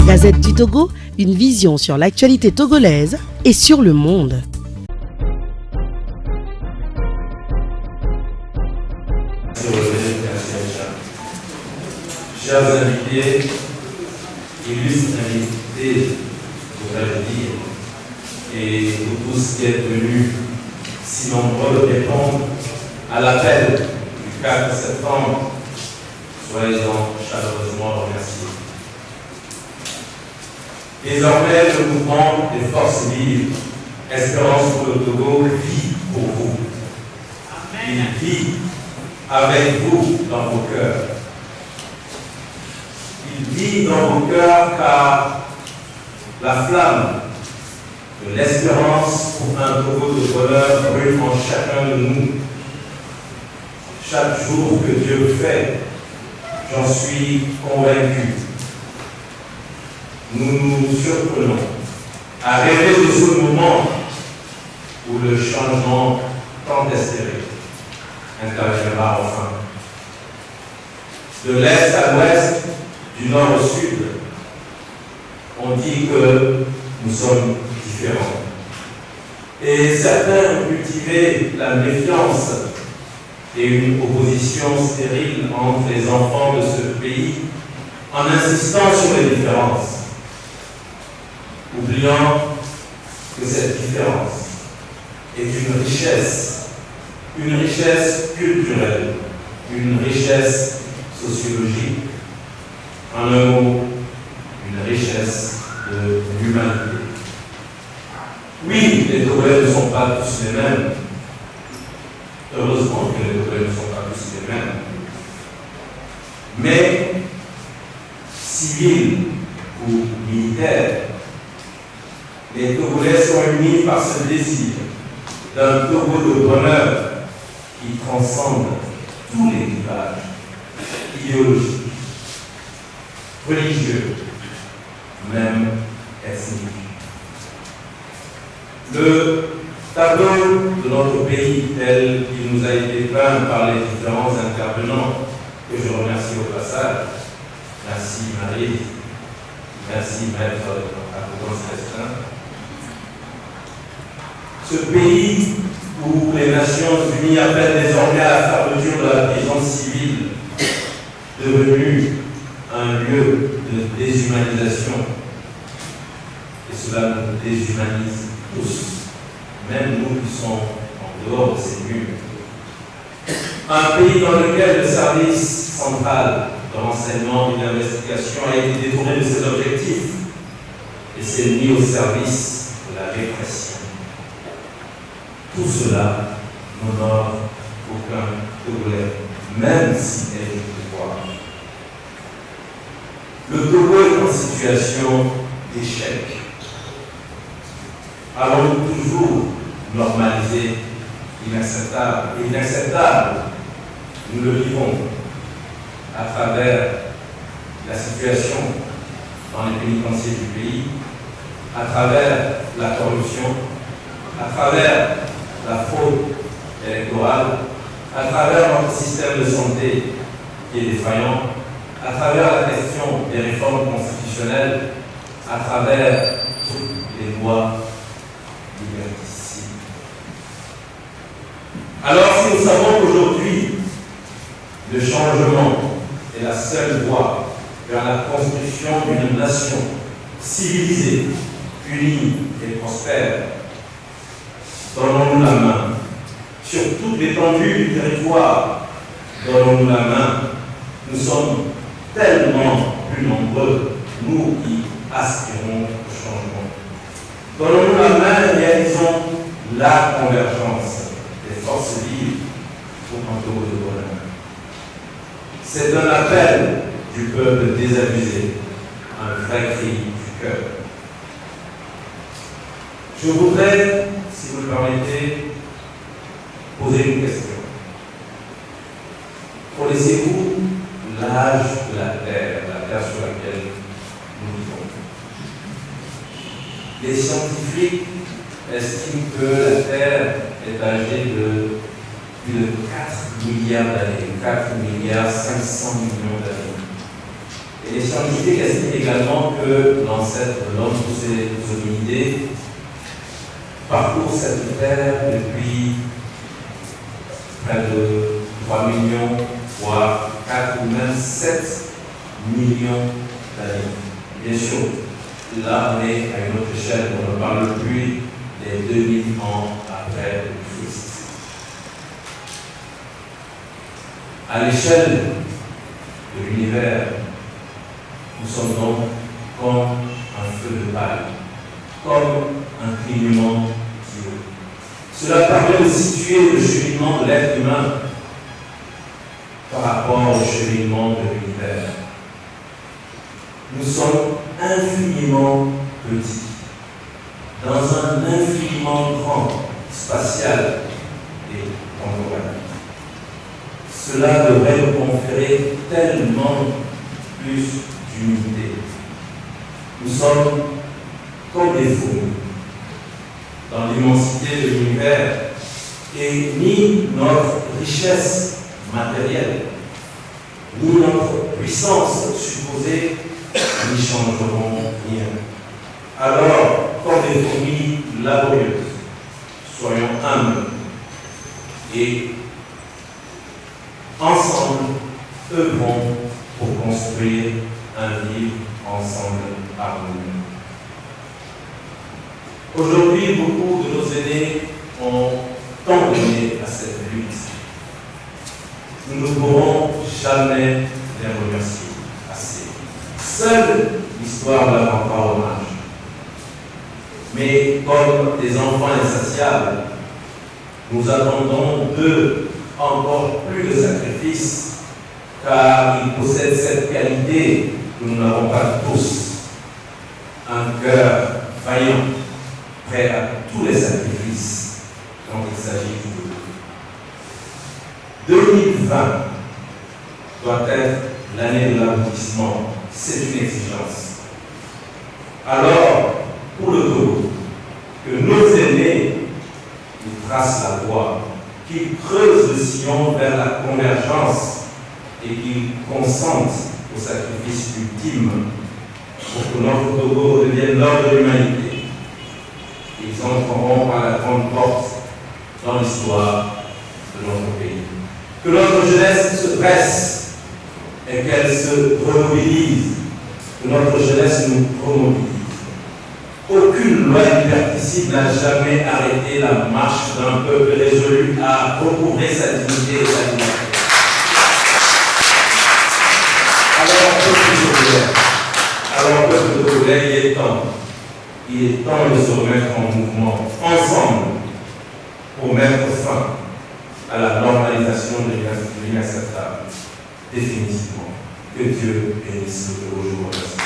Gazette du Togo, une vision sur l'actualité togolaise et sur le monde. Chers invités, illustres invités, pourrais-je dire, et vous tous qui êtes venus si nombreux répondre à l'appel du 4 septembre, soyez-en chaleureusement remerciés. Désormais, le mouvement des forces vives, Espérance pour le Togo, vit pour vous. Il vit avec vous dans vos cœurs. Il vit dans vos cœurs car la flamme de l'espérance pour un Togo de bonheur brûle en chacun de nous. Chaque jour que Dieu fait, j'en suis convaincu. Nous nous surprenons à rêver de ce moment où le changement tant espéré interviendra enfin. De l'est à l'ouest, du nord au sud, on dit que nous sommes différents. Et certains ont cultivé la méfiance et une opposition stérile entre les enfants de ce pays en insistant sur les différences, oubliant que cette différence est une richesse culturelle, une richesse sociologique, en un mot, une richesse de l'humanité. Oui, les Togolais ne sont pas tous les mêmes. Heureusement que les Togolais ne sont pas tous les mêmes. Mais, civils ou militaires, les Togolais sont unis par ce désir d'un Togo de bonheur qui transcende tous les clivages idéologiques, religieux, même ethniques. Le tableau de notre pays tel qu'il nous a été peint par les différents intervenants, que je remercie au passage, merci Marie, merci Maître Arnaud Célestin. Ce pays où les Nations Unies appellent désormais à la fermeture de la prison civile, devenue un lieu de déshumanisation. Et cela nous déshumanise tous, même nous qui sommes en dehors de ces murs. Un pays dans lequel le service central de renseignement et d'investigation a été détourné de ses objectifs et s'est mis au service de la répression. Tout cela n'honore aucun Togolais, même s'il est au pouvoir. Le Togo est en situation d'échec. Allons-nous toujours normaliser l'inacceptable? L'inacceptable, nous le vivons à travers la situation dans les pénitenciers du pays, à travers la corruption, à travers la fraude électorale, à travers notre système de santé qui est défaillant, à travers la question des réformes constitutionnelles, à travers toutes les lois liberticides. Alors si nous savons qu'aujourd'hui, le changement est la seule voie vers la construction d'une nation civilisée, unie et prospère, donnons-nous la main. Sur toute l'étendue du territoire, donnons-nous la main. Nous sommes tellement plus nombreux, nous qui aspirons au changement. Donnons-nous la main et réalisons la convergence des forces vives pour un Togo de bonheur. C'est un appel du peuple désabusé, un vrai cri du cœur. Je voudrais, si vous le permettez, poser une question. Connaissez-vous l'âge de la terre sur laquelle nous vivons? Les scientifiques estiment que la Terre est âgée de plus de 4 milliards d'années, 4 milliards 500 millions d'années. Et les scientifiques estiment également que l'ancêtre de l'homme, tous ces hominidés, parcourent cette terre depuis près de 3 millions, voire 4 ou même 7 millions d'années. Bien sûr, là on est à une autre échelle, on ne parle plus des 2000 ans après le Christ. À l'échelle de l'univers, nous sommes donc comme un feu de paille, comme un clignement d'yeux. Cela permet de situer le cheminement de l'être humain par rapport au cheminement de l'univers. Nous sommes infiniment petits, dans un infiniment grand, spatial et temporel. Cela devrait nous conférer tellement plus d'humilité. Nous sommes comme des fourmis dans l'immensité de l'univers et ni notre richesse matérielle, ni notre puissance supposée n'y changeront rien. Alors, comme des fourmis laborieuses, soyons humbles et ensemble œuvrons pour construire un vivre ensemble harmonieux. Aujourd'hui, beaucoup de nos aînés ont tant donné à cette lutte. Nous ne pourrons jamais les remercier assez. Seule l'histoire leur rendra hommage. Mais comme des enfants insatiables, nous attendons d'eux encore plus de sacrifices, car ils possèdent cette qualité que nous n'avons pas tous. Un cœur vaillant, prêt à tous les sacrifices quand il s'agit de nous. 2020 doit être l'année de l'aboutissement. C'est une exigence. Alors, pour le Togo, que nos aînés nous tracent la voie, qu'ils creusent le sillon vers la convergence et qu'ils consentent au sacrifice ultime pour que notre Togo devienne l'ordre de l'humanité. Ils entreront par la grande porte dans l'histoire de notre pays. Que notre jeunesse se dresse et qu'elle se remobilise, que notre jeunesse nous remobilise. Aucune loi liberticide n'a jamais arrêté la marche d'un peuple résolu à recouvrer sa dignité et sa liberté. Alors, peuple togolais, il est temps de se remettre en mouvement, ensemble, pour mettre fin à la normalisation de l'inacceptable, définitivement. Que Dieu bénisse le Togo. Je vous remercie.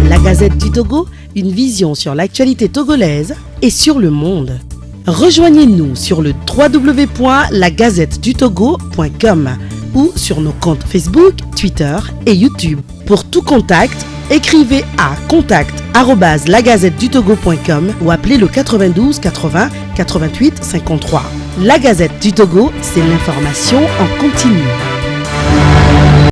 La Gazette du Togo, une vision sur l'actualité togolaise et sur le monde. Rejoignez-nous sur le www.lagazettedutogo.com ou sur nos comptes Facebook, Twitter et YouTube. Pour tout contact, écrivez à contact@lagazettedutogo.com ou appelez le 92 80 88 53. La Gazette du Togo, c'est l'information en continu.